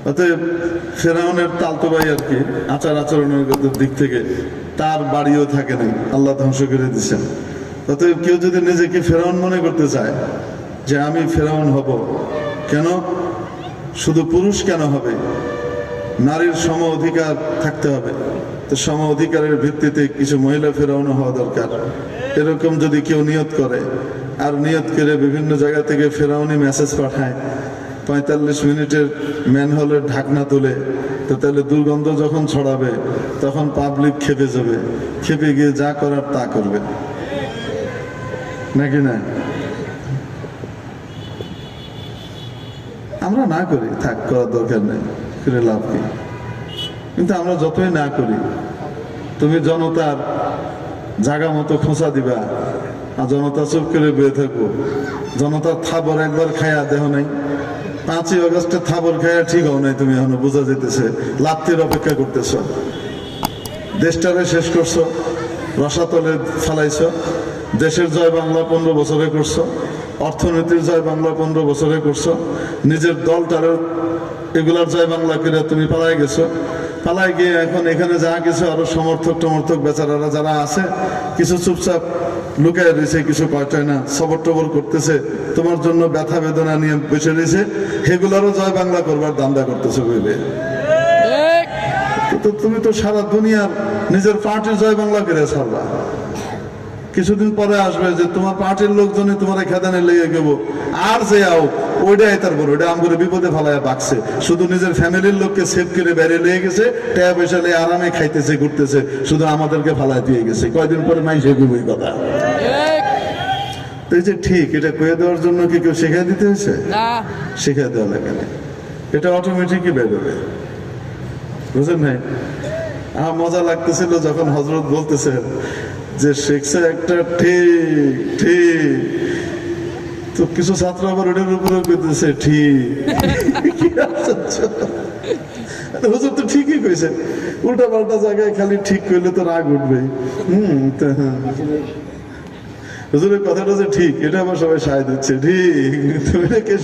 অতএব ফেরাউনের তালতো ভাই আর কি আচার আচরণের দিক থেকে তার বাড়িও থাকে নাই, আল্লাহ ধ্বংস করে দিচ্ছেন। অতএব কেউ যদি নিজেকে ফেরাউন মনে করতে চায় যে আমি ফেরাউন হব, কেন শুধু পুরুষ কেন হবে, নারীর সম অধিকার থাকতে হবে, তো সম অধিকারের ভিত্তিতে কিছু মহিলা ফেরাউন হওয়া দরকার, এরকম যদি কেউ নিয়ত করে আর নিয়ত করে বিভিন্ন জায়গা থেকে ফেরাউনি মেসেজ পাঠায়, 45 মিনিটের ম্যানহোলের ঢাকনা তুলে, তো তাহলে দুর্গন্ধ যখন ছড়াবে তখন পাবলিক খেপে যাবে, খেপে গিয়ে যা করার তা করবে, নাকি না? আমরা না করি, থাক, করার দরকার নেই, করে লাভ কি। কিন্তু আমরা যতই না করি, তুমি জনতার জায়গা মতো খোঁচা দিবা আর জনতা চুপ করে বেয়ে থাকবো। জনতার থাবর একবার খায়া দেহ নাই, 5ই আগস্টে থাবর খায়া ঠিক হও নাই, তুমি এখনো বোঝা যেতেছে লাত্তির অপেক্ষা করতেছ, দেশটারে শেষ করছো, রসাতলে ফালাইছো, দেশের জয় বাংলা 15 বছরে করছো, অর্থনীতির জয় বাংলা 15 বছরে করছো, নিজের দলটারে এগুলার জয় বাংলা করে তুমি পালাই গেছো। পালাই গিয়ে এখন এখানে যা কিছু আরো সমর্থক বেচারারা যারা আছে, কিছু চুপচাপ লুকায় রয়েছে, কিছু কয়টায় না সবর টবর করতেছে, তোমার জন্য ব্যথা বেদনা নিয়ে বসে রয়েছে, সেগুলারও জয় বাংলা করবার দান্দা করতেছে বুঝবে। তো তুমি তো সারা দুনিয়ার নিজের পার্টির জয় বাংলা করে ছাড়বা। কিছুদিন পরে আসবে যে তোমার পার্টির লোকজনই তোমার খেদানে লেগে গেব, আর যে আও ওইটাই তারপর ওইটা আমাদের বিপদে ফালায় বাঁকছে, শুধু নিজের ফ্যামিলির লোককে সেভ করে বাইরে লেগে গেছে, টাকা পয়সা লেগে আরামে খাইতেছে ঘুরতেছে, শুধু আমাদেরকে ফালায় দিয়ে গেছে। কয়দিন পরে নাই সে খুবই কথা। এই যে ঠিক, এটা কয়ে দেওয়ার জন্য কি কেউ শেখাই দিতে হয়েছে? শেখাই দেওয়া লাগে না, এটা অটোমেটিকই বেরোবে, বুঝলেন ভাই? আমার মজা লাগতেছিল যখন হজরত বলতেছে যে শিখছে একটা ঠিক ঠিক, তো কিছু ছাত্র আবার ওটার উপরে করতেছে ঠিক। হুজুর তো ঠিকই কইছে, উল্টা পাল্টা জায়গায় খালি ঠিক করলে তো রাগ উঠবে। হুজুরের কথাটা যে ঠিক, এটা আবার সবাই সায় দিচ্ছে ঠিক।